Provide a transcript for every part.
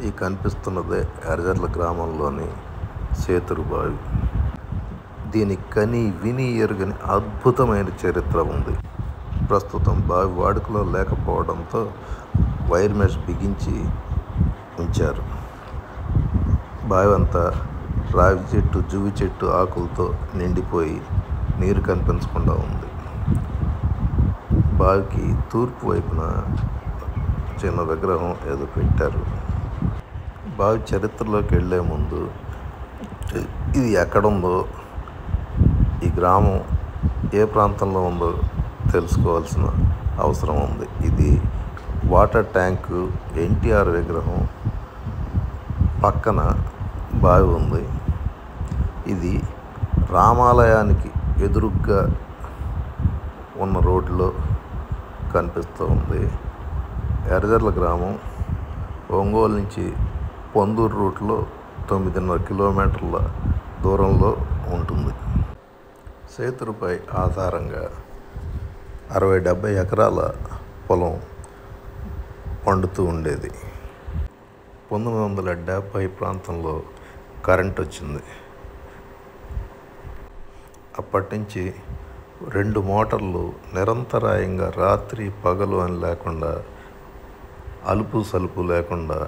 ఈ కనిపిస్తున్నదే ఎర్జర్ల గ్రామంలోని సేతురు బావి. దీనికి కని విని ఎరుగని అద్భుతమైన చరిత్ర ఉంది. ప్రస్తుతం బావి వాడుకలో లేకపోవడంతో వైర్ మెష్ బిగించి ఉంచారు. బావి అంతా రావి చెట్టు, జువి చెట్టు ఆకులతో నిండిపోయి నీరు కనిపించకుండా ఉంది. బావికి తూర్పు వైపున చిన్న విగ్రహం ఏదో పెట్టారు. బావి చరిత్రలోకి వెళ్ళే ముందు ఇది ఎక్కడుందో, ఈ గ్రామం ఏ ప్రాంతంలో ఉందో తెలుసుకోవాల్సిన అవసరం ఉంది. ఇది వాటర్ ట్యాంకు, ఎన్టీఆర్ విగ్రహం పక్కన బావి ఉంది. ఇది రామాలయానికి ఎదురుగ్గా ఉన్న రోడ్లో కనిపిస్తూ ఉంది. ఎర్జర్ల గ్రామం ఒంగోలు నుంచి పొందూరు రూట్లో 9.5 కిలోమీటర్ల దూరంలో ఉంటుంది. సేతురుపై ఆధారంగా 60-70 ఎకరాల పొలం పండుతూ ఉండేది. 1970 ప్రాంతంలో కరెంట్ వచ్చింది. అప్పటి నుంచి 2 మోటార్లు నిరంతరాయంగా రాత్రి పగలు అని లేకుండా, అలుపు సలుపు లేకుండా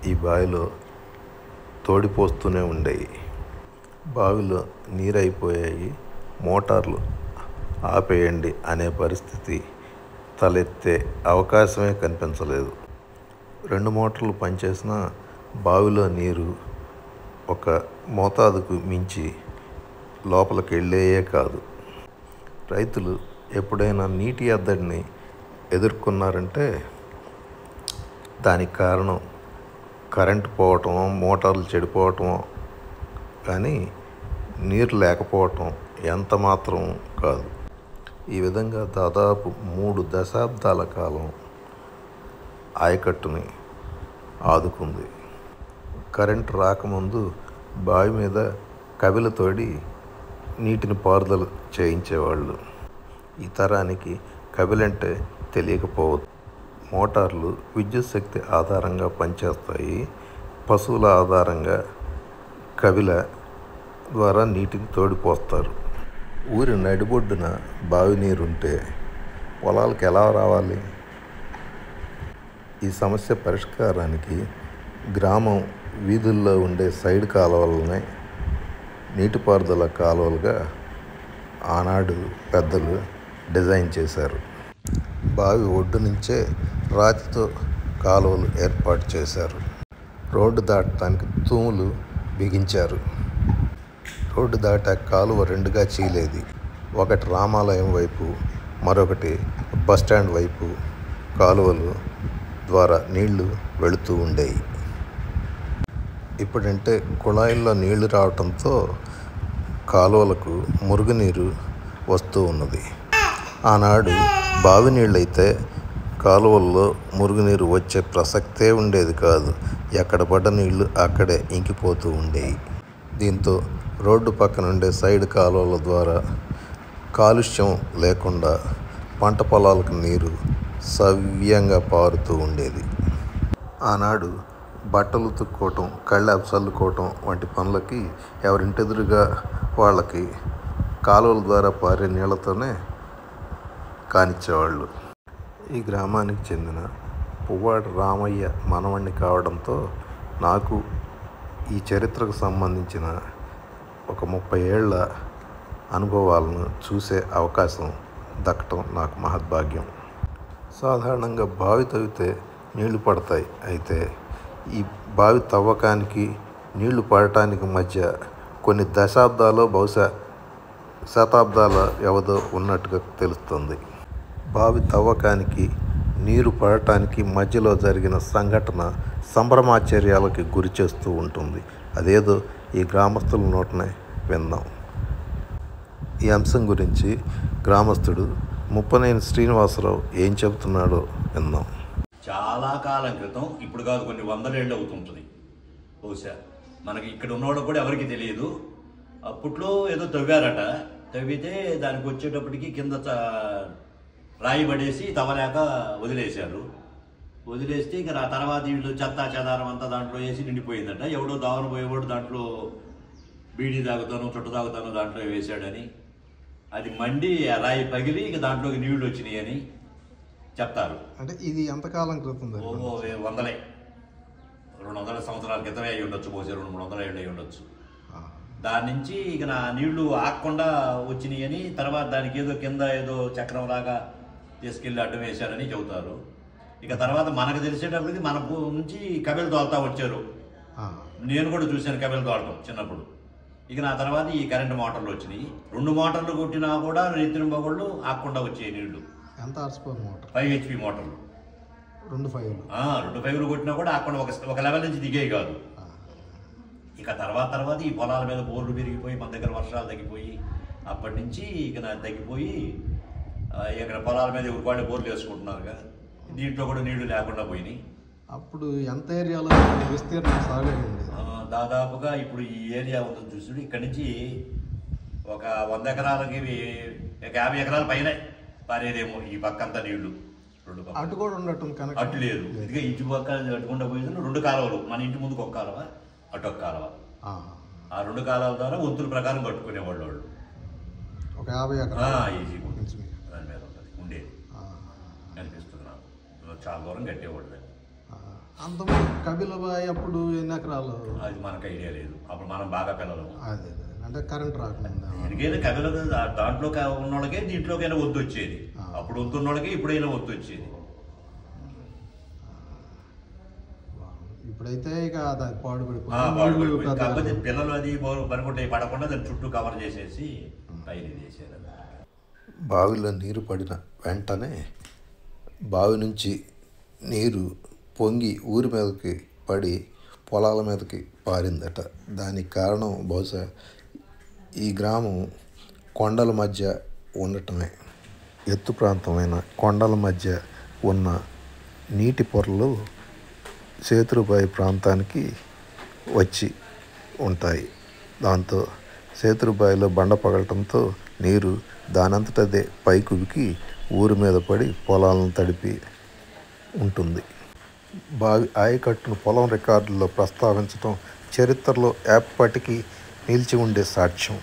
ఈ బావిలో తోడిపోస్తూనే ఉండేవి. బావిలో నీరైపోయాయి, మోటార్లు ఆపేయండి అనే పరిస్థితి తలెత్తే అవకాశమే కనిపించలేదు. 2 మోటార్లు పనిచేసినా బావిలో నీరు ఒక మోతాదుకు మించి లోపలికి వెళ్ళేయే కాదు. రైతులు ఎప్పుడైనా నీటి ఎద్దడిని ఎదుర్కొన్నారంటే దానికి కారణం కరెంటు పోవటమో, మోటార్లు చెడిపోవటమో కానీ నీరు లేకపోవటం ఎంత మాత్రం కాదు. ఈ విధంగా దాదాపు 3 దశాబ్దాల కాలం ఆయకట్టుని ఆదుకుంది. కరెంటు రాకముందు బావి మీద కబిల తోడి నీటిని పారుదల చేయించేవాళ్ళు. ఈ తరానికి కబిలంటే తెలియకపోవచ్చు. మోటార్లు విద్యుత్ శక్తి ఆధారంగా పనిచేస్తాయి. పశువుల ఆధారంగా కబిల ద్వారా నీటిని తోడిపోస్తారు. ఊరి నడిబొడ్డున బావి నీరుంటే పొలాలకు ఎలా రావాలి? ఈ సమస్య పరిష్కారానికి గ్రామం వీధుల్లో ఉండే సైడ్ కాలువలనే నీటిపారుదల కాలువలుగా ఆనాడు పెద్దలు డిజైన్ చేశారు. బావి ఒడ్డు నుంచే రాతితో కాలువలు ఏర్పాటు చేశారు. రోడ్డు దాటడానికి తూములు బిగించారు. రోడ్డు దాటాక కాలువ 2గా చీలేది. ఒకటి రామాలయం వైపు, మరొకటి బస్టాండ్ వైపు కాలువలు ద్వారా నీళ్లు వెళుతూ ఉండేవి. ఇప్పుడంటే కుళాయిల్లో నీళ్లు రావడంతో కాలువలకు మురుగునీరు వస్తూ ఉన్నది. ఆనాడు బావి నీళ్ళైతే కాలువల్లో మురుగునీరు వచ్చే ప్రసక్తే ఉండేది కాదు. ఎక్కడ పడ్డ నీళ్లు అక్కడే ఇంకిపోతూ ఉండేవి. దీంతో రోడ్డు పక్కన ఉండే సైడ్ కాలువల ద్వారా కాలుష్యం లేకుండా పంట పొలాలకు నీరు సవ్యంగా పారుతూ ఉండేది. ఆనాడు బట్టలు ఉతుక్కోవటం, కళ్ళాపు చల్లుకోవటం వంటి పనులకి ఎవరింటెదురుగా వాళ్ళకి కాలువల ద్వారా పారే నీళ్లతోనే కానిచ్చేవాళ్ళు. ఈ గ్రామానికి చెందిన పువ్వాడి రామయ్య మనవణ్ణి కావడంతో నాకు ఈ చరిత్రకు సంబంధించిన ఒక 30 ఏళ్ల అనుభవాలను చూసే అవకాశం దక్కటం నాకు మహద్భాగ్యం. సాధారణంగా బావి తవ్వితే నీళ్లు పడతాయి. అయితే ఈ బావి తవ్వకానికి నీళ్లు పడటానికి మధ్య కొన్ని దశాబ్దాలు, బహుశా శతాబ్దాల వ్యవధి ఉన్నట్టుగా తెలుస్తుంది. బావి తవ్వకానికి నీరు పడటానికి మధ్యలో జరిగిన సంఘటన సంభ్రమాశ్చర్యాలకి గురి చేస్తూ ఉంటుంది. అదేదో ఈ గ్రామస్తుల నోటనే విందాం. ఈ అంశం గురించి గ్రామస్తుడు ముప్పనేని శ్రీనివాసరావు ఏం చెబుతున్నాడో విందాం. చాలా కాలం క్రితం, ఇప్పుడు కాదు కొన్ని 100 ఏళ్ళు అవుతుంటుంది బహుశా. మనకి ఇక్కడ ఉన్నవాడు కూడా ఎవరికి తెలియదు. అప్పట్లో ఏదో తవ్వారట. తవ్వితే దానికి వచ్చేటప్పటికి కింద రాయి పడేసి తవ్వలేక వదిలేస్తే ఇక ఆ తర్వాత వీళ్ళు చెత్త చెదారం అంతా దాంట్లో వేసి నిండిపోయిందంట. ఎవడో దావన పోయేవాడు దాంట్లో బీడీ తాగుతాను చుట్ట తాగుతాను దాంట్లో వేసాడని, అది మండి ఆ రాయి పగిలి ఇక దాంట్లోకి నీళ్లు వచ్చినాయి అని చెప్తారు. అంటే ఇది ఎంతకాలం క్రితం వందలే 200 సంవత్సరాల క్రితమే అయి ఉండొచ్చు, బహుశా 200-300 ఏళ్ళు అయి ఉండొచ్చు. దాని నుంచి ఇక నా నీళ్లు ఆగకుండా వచ్చినాయి అని, తర్వాత దానికి ఏదో కింద ఏదో చక్రం లాగా తీసుకెళ్ళి అడ్డం వేశారని చెబుతారు. ఇక తర్వాత మనకు తెలిసేటప్పటికి మన నుంచి కబెలు తోలుతా వచ్చారు. నేను కూడా చూశాను కబెలు తోలటం చిన్నప్పుడు. ఇక నా తర్వాత ఈ కరెంటు మోటార్లు వచ్చినాయి. 2 మోటార్లు కొట్టినా కూడా నెత్తిన బొగళ్ళు ఆగకుండా వచ్చాయి నీళ్లు. ఎంత హార్స్పవర్ మోటార్? 5 HP మోటార్లు. 2 ఫైవ్లు కొట్టినా కూడా ఆగకుండా ఒక లెవెల్ నుంచి దిగేవి కాదు. ఇక తర్వాత ఈ పొలాల మీద బోర్లు పెరిగిపోయి మన దగ్గర వర్షాలు తగ్గిపోయి అప్పటి నుంచి ఇక నాకు తగ్గిపోయి ఇక్కడ పొలాల మీద ఎవరిపాడే బోర్లు వేసుకుంటున్నారుగా, దీంట్లో కూడా నీళ్లు లేకుండా పోయినాయి. అప్పుడు ఎంత ఏరియాలో విస్తీర్ణం సాగండి? దాదాపుగా ఇప్పుడు ఈ ఏరియా ఉందని చూసి ఇక్కడి నుంచి ఒక 100 ఎకరాలకి 50 ఎకరాల పైన పారేదేమో ఈ పక్కంతా నీళ్లు. 2 పక్కన అటు కూడా ఉండటం కనుక అటు లేదు. ఇదిగా ఇంటి పక్క అటుకుండా పోయింది 2 కాలువలు. మన ఇంటి ముందుకు ఒక కాలువ, అటు ఒక కాలువ. ఆ 2 కాలువల ద్వారా వంతుల ప్రకారం కట్టుకునేవాళ్ళు వాళ్ళు. ఒక 50 ఎకరాలు ఈజీ దాని మీద ఉంటుంది ఉండేది అనిపిస్తుంది నాకు. చాలా దూరం కట్టేవాళ్ళు. అంత కబిలబాయ్ అప్పుడు ఎన్ని ఎకరాలు? అది మనకు ఐడియా లేదు. అప్పుడు మనం బాగా పిల్లలు. అదే అంటే కరెంట్ రాకుండా ఎందుకైనా కబిల దాంట్లో ఉన్నోళ్ళకే దీంట్లోకైనా వద్దు వచ్చేది. అప్పుడు వద్దున్న వాళ్ళకి ఇప్పుడైనా వద్దు వచ్చేది. ఇప్పుడైతే ఇక పాడుపడిపోయింది. కాకపోతే పిల్లలు అది పనుకుంటాయి పడకుండా దాన్ని చుట్టూ కవర్ చేసేసి పైన చేసేది. బావిలో నీరు పడిన వెంటనే బావి నుంచి నీరు పొంగి ఊరి మీదకి పడి పొలాల మీదకి పారిందట. దానికి కారణం బహుశా ఈ గ్రామం కొండల మధ్య ఉండటమే. ఎత్తు ప్రాంతమైన కొండల మధ్య ఉన్న నీటి పొరలు సేతురుబాయి ప్రాంతానికి వచ్చి ఉంటాయి. దాంతో సేతురుబాయిలో బండ పగలటంతో నీరు దానంతటదే పైకువికి ఊరి మీద పడి పొలాలను తడిపి ఉంటుంది. బావి ఆయకట్టును పొలం రికార్డుల్లో ప్రస్తావించడం చరిత్రలో ఎప్పటికీ నిలిచి ఉండే సాక్ష్యం.